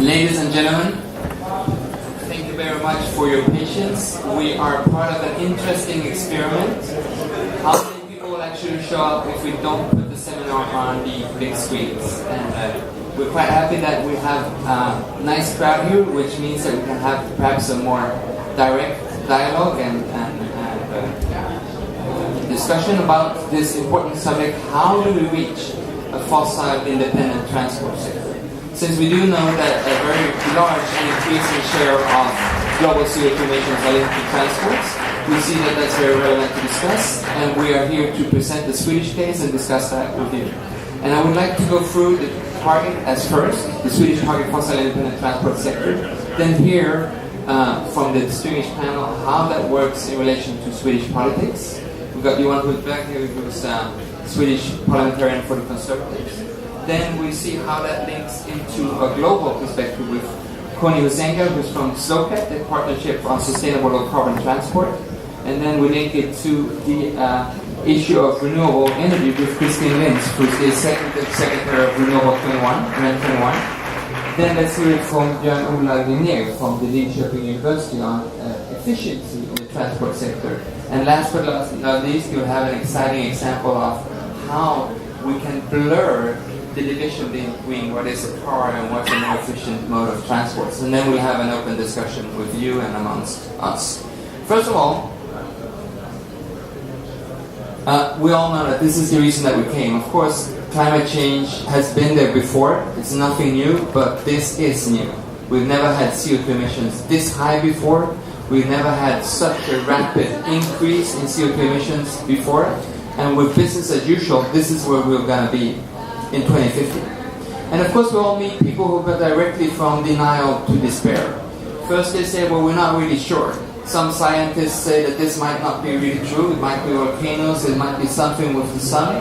Ladies and gentlemen, thank you very much for your patience. We are part of an interesting experiment. How many people will actually show up if we don't put the seminar on the big screens? And we're quite happy that we have a nice crowd here, which means that we can have perhaps a more direct dialogue and discussion about this important subject. How do we reach a fossil independent transport sector? Since we do know that a very large and increasing share of global CO2 emissions are linked to transports, we see that that's very relevant to discuss, and we are here to present the Swedish case and discuss that with you. And I would like to go through the target as first, the Swedish target fossil independent transport sector, then hear from the distinguished panel how that works in relation to Swedish politics. We've got Johan Hultberg here, who's Swedish parliamentarian for the Conservatives. Then we see how that links into a global perspective with Koni Husenga, who's from SLOCAT, the Partnership on Sustainable Low Carbon Transport. And then we link it to the issue of renewable energy with Christine Lins, who's the Executive Secretary of Renewable 21. Then let's hear it from Björn-Ola Linnér from the Linköping University on efficiency in the transport sector. And last but not least, you'll have an exciting example of how we can blur the division between what is a car and what's a more efficient mode of transport. And then we'll have an open discussion with you and amongst us. First of all, we all know that this is the reason that we came. Of course, climate change has been there before. It's nothing new, but this is new. We've never had CO2 emissions this high before. We've never had such a rapid increase in CO2 emissions before. And with business as usual, this is where we're going to be in 2050. And of course we all meet people who go directly from denial to despair. First they say, well, we're not really sure. Some scientists say that this might not be really true. It might be volcanoes, it might be something with the sun.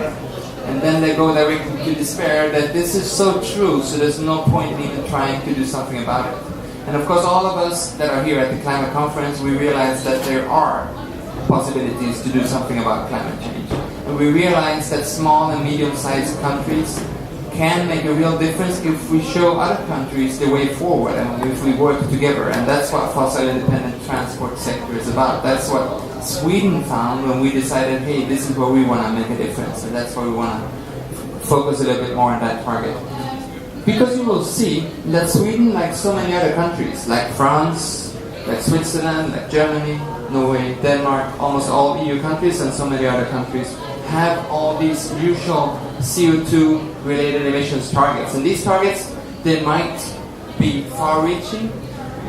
And then they go directly to despair that this is so true, so there's no point in even trying to do something about it. And of course all of us that are here at the climate conference, we realize that there are possibilities to do something about climate change. And we realize that small and medium-sized countries can make a real difference if we show other countries the way forward and if we work together. And that's what fossil independent transport sector is about. That's what Sweden found when we decided, hey, this is where we want to make a difference. And that's why we want to focus a little bit more on that target. Because you will see that Sweden, like so many other countries, like France, like Switzerland, like Germany, Norway, Denmark, almost all EU countries and so many other countries have all these usual CO2 related emissions targets. And these targets, they might be far-reaching,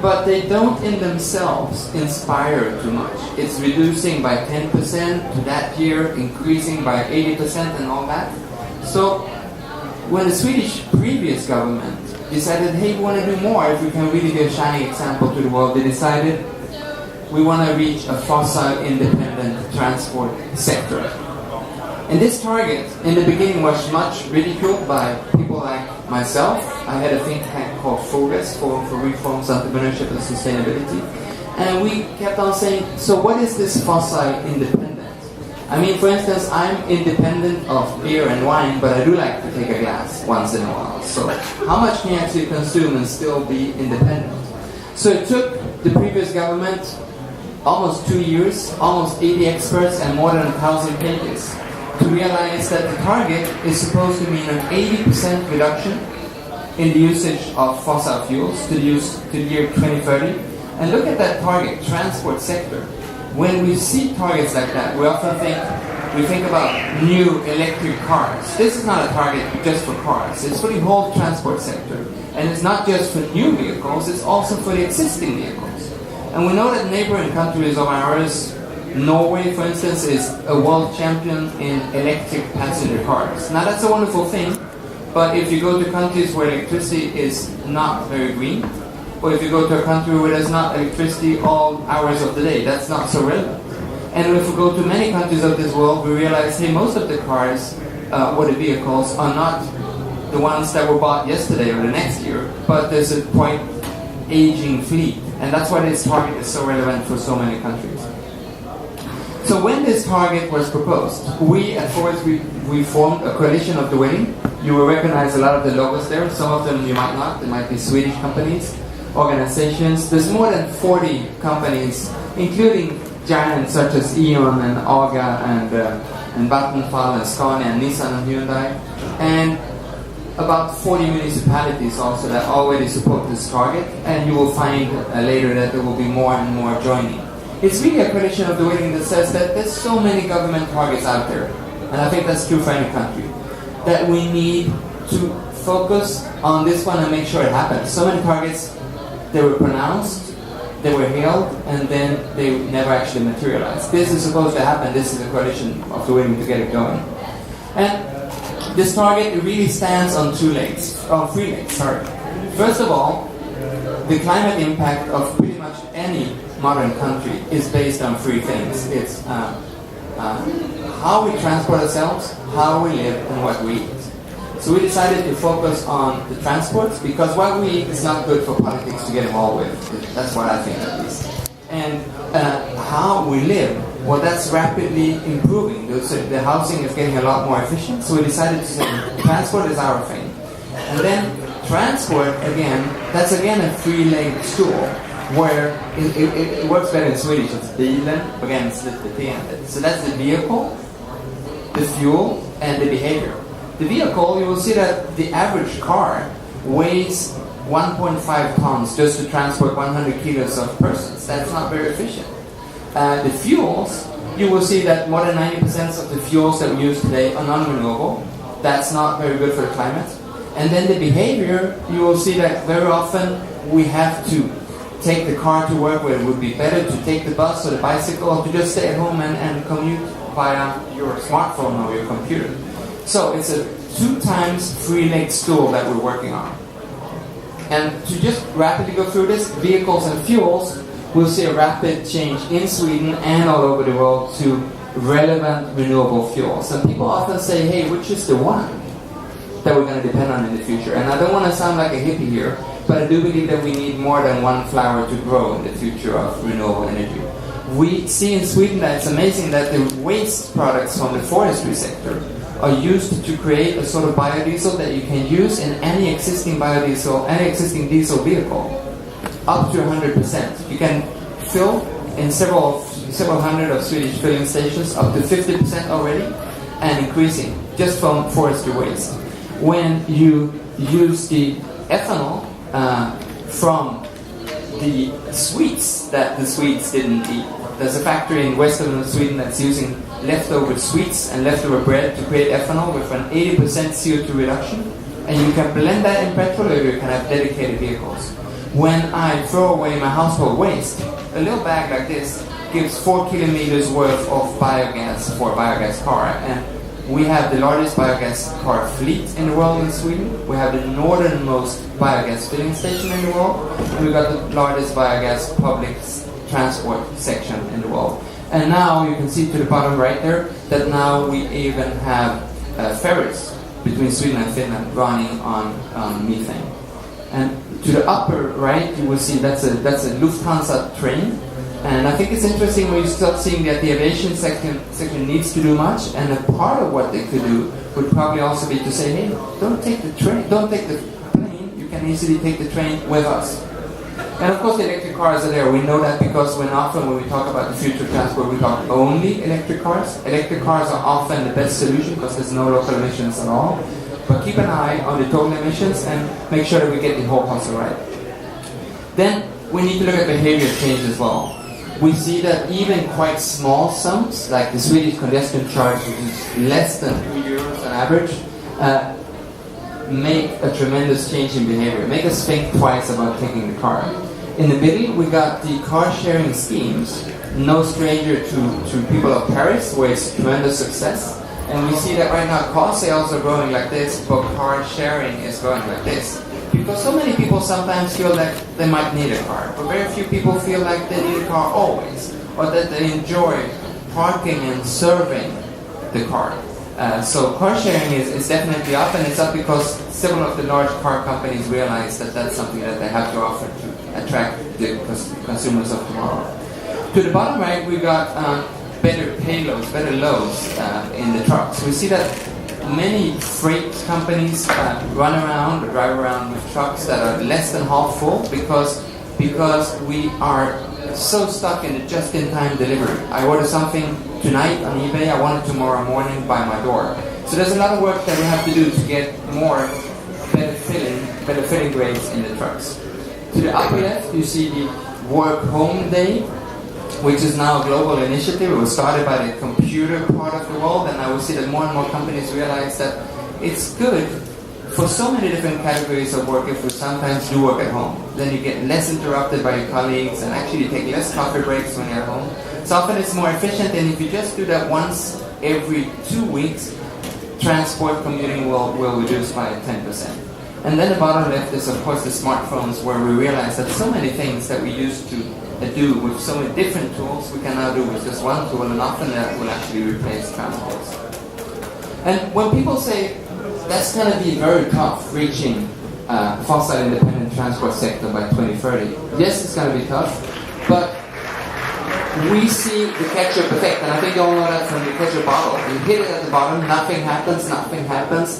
but they don't in themselves inspire too much. It's reducing by 10% to that year, increasing by 80% and all that. So when the Swedish previous government decided, hey, we want to do more, if we can really be a shining example to the world, they decided we want to reach a fossil independent transport sector. And this target, in the beginning, was much ridiculed by people like myself. I had a think tank called FORES, Forum for Reforms, Entrepreneurship and Sustainability. And we kept on saying, so what is this fossil independent? I mean, for instance, I'm independent of beer and wine, but I do like to take a glass once in a while. So how much can you actually consume and still be independent? So it took the previous government almost 2 years, almost 80 experts, and more than 1,000 pages to realize that the target is supposed to mean an 80% reduction in the usage of fossil fuels to the year 2030. And look at that target, transport sector. When we see targets like that, we often think about new electric cars. This is not a target just for cars. It's for the whole transport sector. And it's not just for new vehicles, it's also for the existing vehicles. And we know that neighboring countries of ours, Norway, for instance, is a world champion in electric passenger cars. Now that's a wonderful thing, but if you go to countries where electricity is not very green, or if you go to a country where there's not electricity all hours of the day, that's not so relevant. And if we go to many countries of this world, we realize, hey, most of the cars or the vehicles are not the ones that were bought yesterday or the next year, but there's a quite aging fleet. And that's why this target is so relevant for so many countries. So when this target was proposed, we at FORES, we formed a coalition of the willing You will recognize a lot of the logos there. Some of them you might not. They might be Swedish companies, organizations. There's more than 40 companies, including giants such as E.ON and AGA and Vattenfall and Scania and Nissan and Hyundai. And about 40 municipalities also that already support this target. And you will find later that there will be more and more joining. It's really a prediction of the waiting that says that there's so many government targets out there. And I think that's true for any country. That we need to focus on this one and make sure it happens. So many targets, they were pronounced, they were hailed, and then they never actually materialized. This is supposed to happen. This is a coalition of the waiting to get it going. And this target really stands on three legs. First of all, the climate impact of pretty much any modern country is based on three things. It's how we transport ourselves, how we live, and what we eat. So we decided to focus on the transports because what we eat is not good for politics to get involved with. That's what I think at least. And how we live, well, that's rapidly improving. The housing is getting a lot more efficient, so we decided to say transport is our thing. And then transport, again, that's again a three-legged stool, where it works better in Swedish. It's bilen, again, it's the beteendet. So that's the vehicle, the fuel, and the behavior. The vehicle, you will see that the average car weighs 1.5 tons just to transport 100 kilos of persons. That's not very efficient. The fuels, you will see that more than 90% of the fuels that we use today are non-renewable. That's not very good for the climate. And then the behavior, you will see that very often we have to take the car to work, where it would be better to take the bus or the bicycle, or to just stay at home and commute via your smartphone or your computer. So it's a 2 times three-legged stool that we're working on. And to just rapidly go through this, vehicles and fuels, we'll see a rapid change in Sweden and all over the world to relevant renewable fuels. And people often say, hey, which is the one that we're going to depend on in the future? And I don't want to sound like a hippie here, but I do believe that we need more than one flower to grow in the future of renewable energy. We see in Sweden that it's amazing that the waste products from the forestry sector are used to create a sort of biodiesel that you can use in any existing biodiesel, any existing diesel vehicle, up to 100%. You can fill in several hundred of Swedish filling stations, up to 50% already, and increasing, just from forestry waste. When you use the ethanol from the sweets that the Swedes didn't eat. There's a factory in western Sweden that's using leftover sweets and leftover bread to create ethanol with an 80% CO2 reduction. And you can blend that in petrol, or you can have dedicated vehicles. When I throw away my household waste, a little bag like this gives 4 kilometers worth of biogas for a biogas car. And we have the largest biogas car fleet in the world in Sweden. We have the northernmost biogas filling station in the world. And we've got the largest biogas public transport section in the world. And now you can see to the bottom right there that now we even have ferries between Sweden and Finland running on methane. And to the upper right, you will see that's a Lufthansa train. And I think it's interesting when you start seeing that the aviation sector needs to do much, and a part of what they could do would probably also be to say, hey, don't take the train, don't take the plane, you can easily take the train with us. And of course the electric cars are there. We know that because when we talk about the future of transport, we talk only electric cars. Electric cars are often the best solution because there's no local emissions at all. But keep an eye on the total emissions and make sure that we get the whole puzzle right. Then we need to look at behavior change as well. We see that even quite small sums, like the Swedish congestion charge, which is less than €2 on average, make a tremendous change in behavior, make us think twice about taking the car. In the middle, we got the car sharing schemes, no stranger to people of Paris, where it's tremendous success. And we see that right now car sales are growing like this, but car sharing is growing like this. Because so many people sometimes feel that they might need a car, but very few people feel like they need a car always, or that they enjoy parking and serving the car. So car sharing is definitely up, and it's up because several of the large car companies realize that that's something that they have to offer to attract the consumers of tomorrow. To the bottom right, we got better payloads, better loads in the trucks. We see that many freight companies run around or drive around with trucks that are less than half full because we are so stuck in the just-in-time delivery. I order something tonight on eBay, I want it tomorrow morning by my door. So there's a lot of work that we have to do to get more better filling grades in the trucks. To the upper left, you see the Work Home Day, which is now a global initiative. It was started by the computer part of the world, and I will see that more and more companies realize that it's good for so many different categories of work if we sometimes do work at home. Then you get less interrupted by your colleagues, and actually you take less coffee breaks when you're at home. So often it's more efficient, and if you just do that once every 2 weeks, transport commuting will reduce by 10%. And then the bottom left is, of course, the smartphones, where we realize that so many things that we used to do with so many different tools, we can now do with just one tool, and often that will actually replace transports. And when people say that's going to be very tough reaching fossil independent transport sector by 2030, yes, it's going to be tough, but we see the ketchup effect, and I think you all know that from the ketchup bottle. You hit it at the bottom, nothing happens,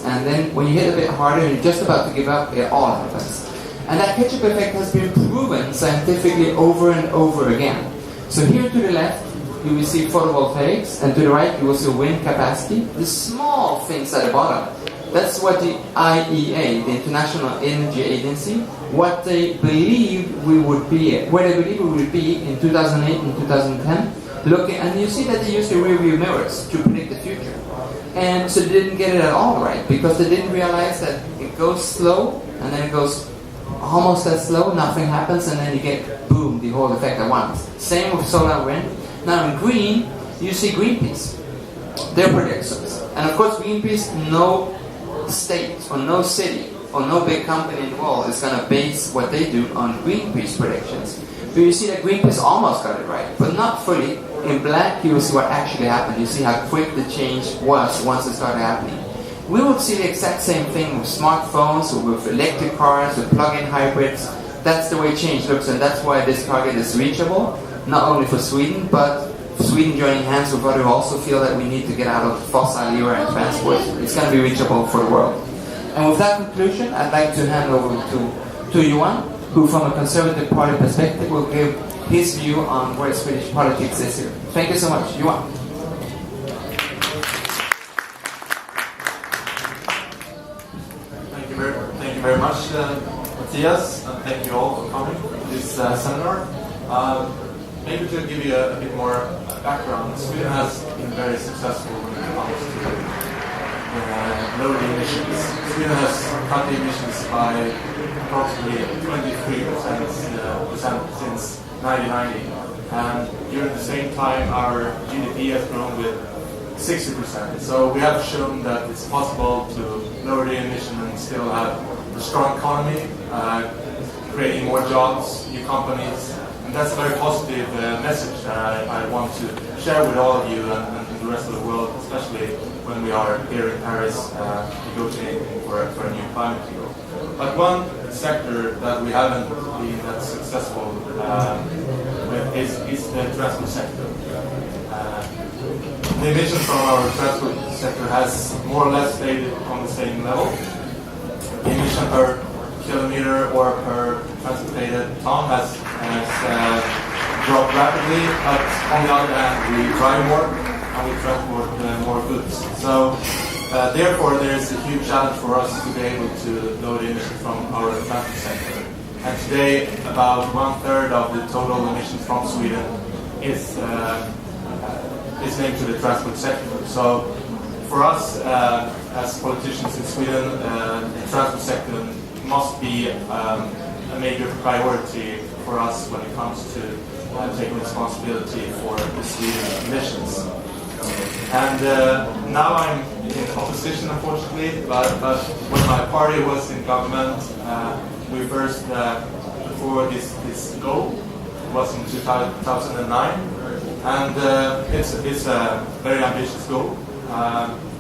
and then when you hit a bit harder, you're just about to give up, it all happens. And that ketchup effect has been proven scientifically over and over again. So here to the left, you will see photovoltaics, and to the right, you will see wind capacity. The small things at the bottom, that's what the IEA, the International Energy Agency, what they believe we would be at, where they believe we would be in 2008 and 2010. Looking, and you see that they use the rear view mirrors to predict the future. And so they didn't get it at all right, because they didn't realize that it goes slow, and then it goes almost as slow, nothing happens, and then you get, boom, the whole effect at once. Same with solar and wind. Now in green, you see Greenpeace, their predictions. And of course Greenpeace, no state or no city or no big company in the world is going to base what they do on Greenpeace predictions. But you see that Greenpeace almost got it right, but not fully. In black, you will see what actually happened. You see how quick the change was once it started happening. We would see the exact same thing with smartphones, or with electric cars, with plug-in hybrids. That's the way change looks, and that's why this target is reachable, not only for Sweden, but Sweden joining hands with others who also feel that we need to get out of the fossil era and transport. It's going to be reachable for the world. And with that conclusion, I'd like to hand over to Johan, who from a Conservative Party perspective will give his view on where Swedish politics is here. Thank you so much. Johan. Thank you very much, Matthias, and thank you all for coming to this seminar. Maybe to give you a bit more background, Sweden has been very successful when it comes to lowering emissions. Sweden has cut the emissions by approximately 23% since 1990, and during the same time our GDP has grown with 60%. So we have shown that it's possible to lower the emission and still have a strong economy, creating more jobs, new companies. That's a very positive message that I want to share with all of you and the rest of the world, especially when we are here in Paris negotiating for a new climate deal. But one sector that we haven't been that successful with is the transport sector. The emissions from our transport sector has more or less stayed on the same level. The emission per kilometer or per transported ton has dropped rapidly, but on the other hand we drive more and we transport more goods. So therefore there is a huge challenge for us to be able to lower the emissions from our transport sector. And today about 1/3 of the total emissions from Sweden is linked to the transport sector. So for us as politicians in Sweden, the transport sector must be a major priority for us when it comes to taking responsibility for the Sweden emissions. And now I'm in opposition, unfortunately, but when my party was in government, we first put forward this goal. It was in 2009, and it's a very ambitious goal.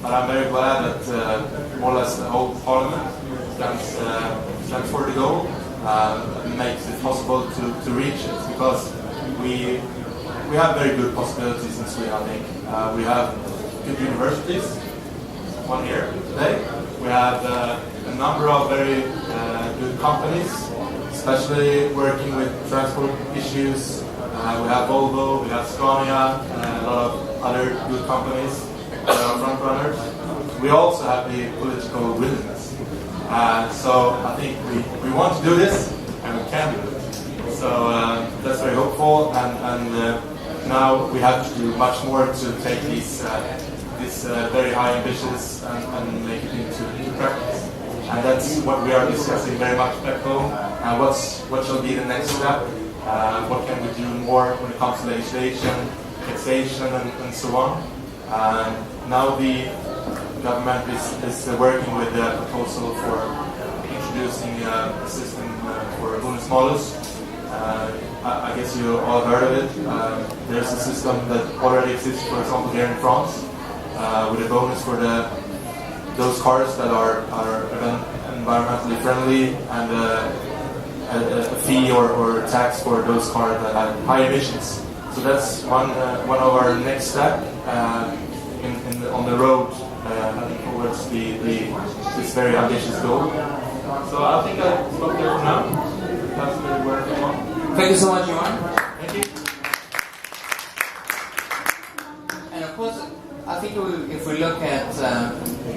But I'm very glad that more or less the whole parliament stands for the goal, makes it possible to reach it, because we have very good possibilities in Sweden, I think. We have good universities, one here today. We have a number of very good companies, especially working with transport issues. We have Volvo, we have Scania, and a lot of other good companies that are front runners. We also have the political willingness. So I think we want to do this, and we can do it. So that's very hopeful, and now we have to do much more to take these very high ambitions and make it into practice. And that's what we are discussing very much back home. What shall be the next step? What can we do more when it comes to legislation, taxation, and so on? Now the government is working with a proposal for introducing a system for bonus malus. I guess you all heard of it. There's a system that already exists, for example, here in France, with a bonus for those cars that are environmentally friendly, and a fee or tax for those cars that have high emissions. So that's one of our next step on the road heading towards this very ambitious goal. So I think I'll stop there for now. That's the word I want. Thank you so much, Johan. Thank you. And of course, I think if we look at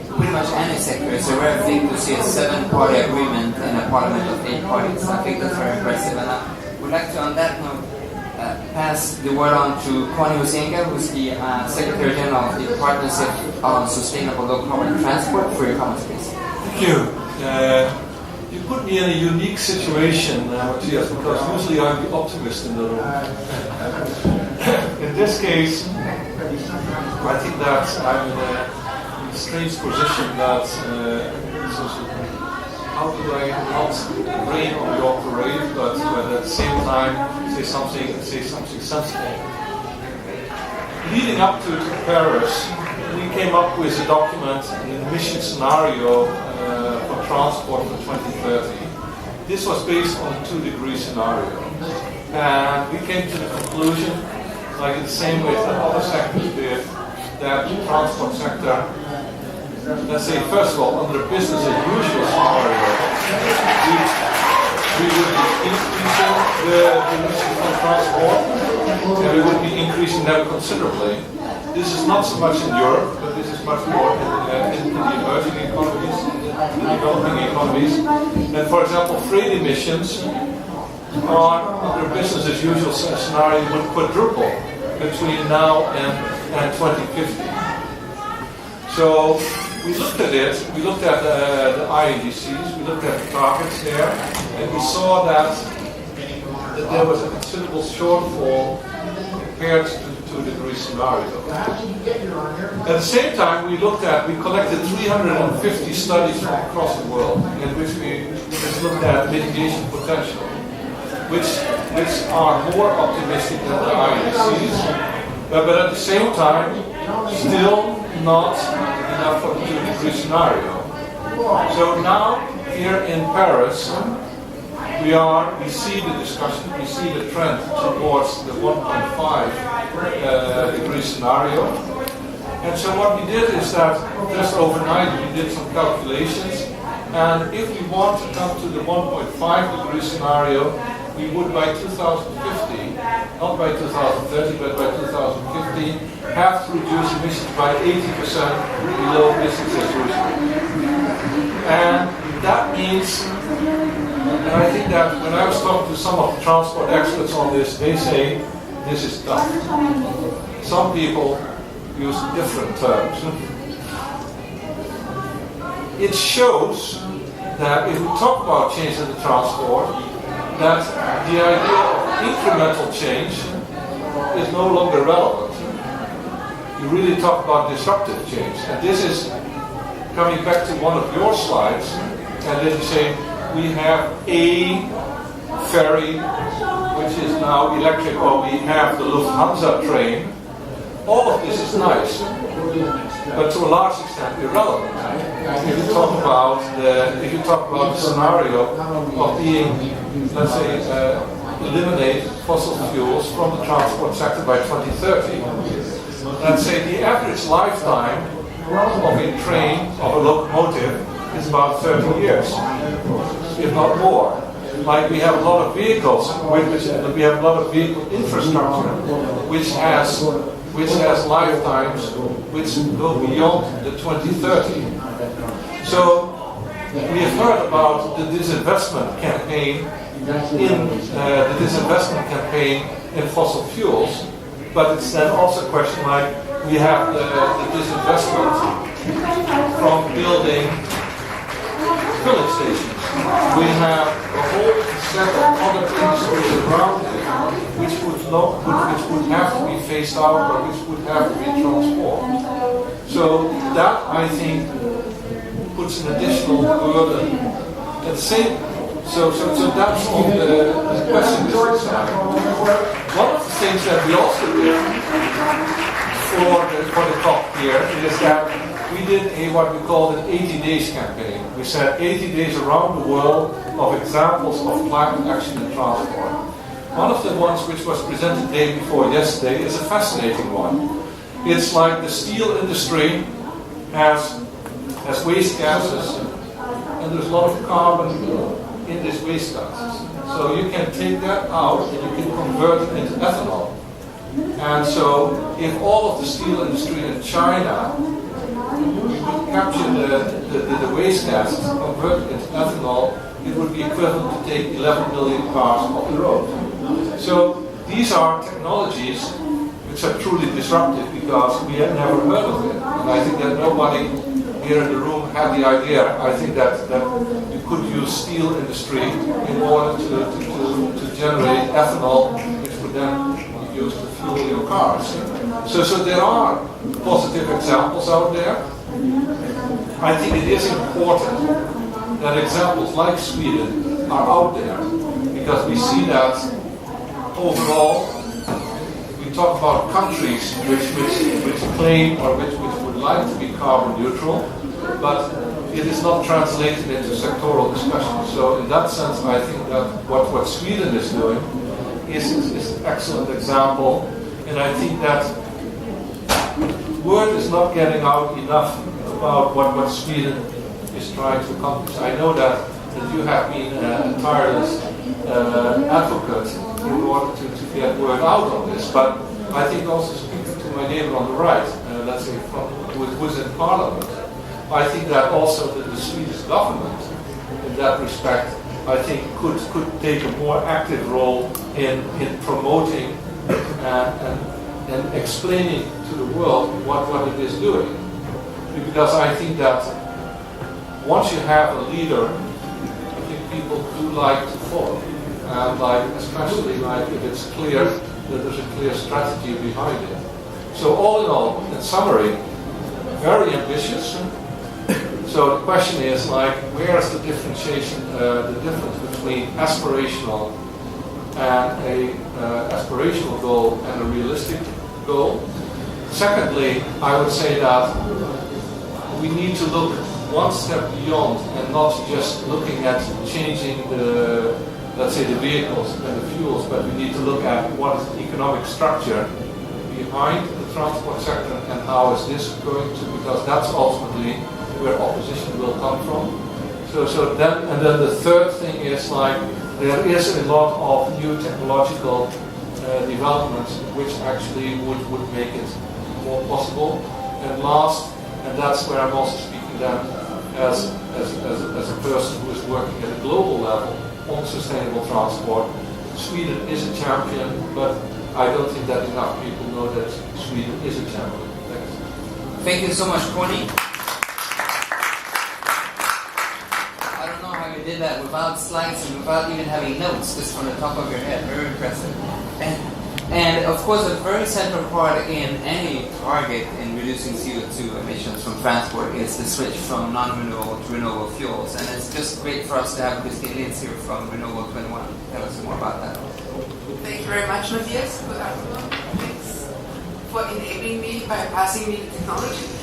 pretty much any sector, it's a rare thing to see a 7-party agreement in a parliament of 8 parties. I think that's very impressive. And I would like to, on that note, pass the word on to Connie Huizenga, who's the Secretary General of the Partnership on Sustainable Low Carbon Transport, for your comments, please. Thank you. You put me in a unique situation, Matthias, because usually I'm the optimist in the room. In this case, I think that I'm in a strange position that how do I not rain on the operate, but at the same time say something sensible. Leading up to Paris, we came up with a document, an emission scenario for transport for 2030. This was based on a 2-degree scenario. And we came to the conclusion, like the same way that other sectors did, that the transport sector, let's say, first of all, under business as usual scenario, we would be increasing the emissions from transport, and we would be increasing them considerably. This is not so much in Europe, but this is much more in the emerging economies, in the developing economies. And for example, freight emissions are, under business as usual scenario, would quadruple between now and 2050. So we looked at it, we looked at the INDCs, we looked at the targets there, and we saw that there was a considerable shortfall compared to the 2-degree scenario. At the same time, we collected 350 studies from across the world in which we just looked at mitigation potential, which are more optimistic than the INDCs, but at the same time, still not enough for the 2-degree scenario. So now, here in Paris, we see the discussion, we see the trend towards the 1.5 degree scenario. And so what we did is that just overnight we did some calculations, and if we want to come to the 1.5 degree scenario, we would by 2050, not by 2030, but by 2050, have to reduce emissions by 80% below business as usual. And that means, and I think that when I was talking to some of the transport experts on this, they say this is tough. Some people use different terms. It shows that if we talk about change in the transport, that the idea of incremental change is no longer relevant. You really talk about disruptive change. And this is coming back to one of your slides, and then you say we have a ferry which is now electric, or we have the Lufthansa train. All of this is nice, but to a large extent irrelevant. If you talk about the scenario of being, let's say, eliminate fossil fuels from the transport sector by 2030, let's say the average lifetime of a train, of a locomotive, is about 30 years, if not more. Like we have a lot of vehicles, we have a lot of vehicle infrastructure, which has lifetimes which go beyond the 2030. So we have heard about the disinvestment campaign in fossil fuels, but it's then also a question like we have the disinvestment from building filling stations. We have a whole set of other industries around it which would have to be phased out or which would have to be transformed. So that, I think, puts an additional burden. At the same, so that's on the question side. One of the things that we also did for the COP here is that we did what we called an 80 days campaign. We said 80 days around the world of examples of climate action in transport. One of the ones which was presented the day before yesterday is a fascinating one. It's like the steel industry has waste gases, and there's a lot of carbon in these waste gases. So you can take that out and you can convert it into ethanol. And so if all of the steel industry in China would capture the waste gases and convert it into ethanol, it would be equivalent to take 11 million cars off the road. So these are technologies which are truly disruptive because we had never heard of it. And I think that nobody here in the room had the idea. I think that you could use steel industry in order to generate ethanol, which would then be used to fuel your cars. So there are positive examples out there. I think it is important that examples like Sweden are out there because we see that overall we talk about countries which claim or which would like to be carbon neutral, but it is not translated into sectoral discussion. So in that sense, I think that what Sweden is doing is an excellent example, and I think that word is not getting out enough about what Sweden is trying to accomplish. I know that you have been a tireless advocate in order to get word out on this, but I think also speaking to my neighbor on the right, let's say who's in Parliament, I think that also the Swedish government, in that respect, I think could take a more active role in promoting and explaining to the world what it is doing. Because I think that once you have a leader, I think people do like to follow. And especially if it's clear that there's a clear strategy behind it. So all in all, in summary, very ambitious. So the question is where is the differentiation, the difference between aspirational and a aspirational goal and a realistic goal? Secondly, I would say that we need to look one step beyond and not just looking at changing let's say the vehicles and the fuels, but we need to look at what is the economic structure behind the transport sector and how is this going to, because that's ultimately where opposition will come from. So then the third thing is there is a lot of new technological developments which actually would make it more possible. And last, and that's where I'm also speaking then as a person who is working at a global level on sustainable transport. Sweden is a champion, but I don't think that enough people know that Sweden is a champion. Thanks. Thank you so much, Connie. I don't know how you did that without slides and without even having notes, just from the top of your head. Very impressive. And of course, a very central part in any target in reducing CO2 emissions from transport is the switch from non-renewable to renewable fuels. And it's just great for us to have Christine Lintz here from Renewable 21. Tell us more about that. Thank you very much, Matthias. Good afternoon. Thanks for enabling me by passing me the technology.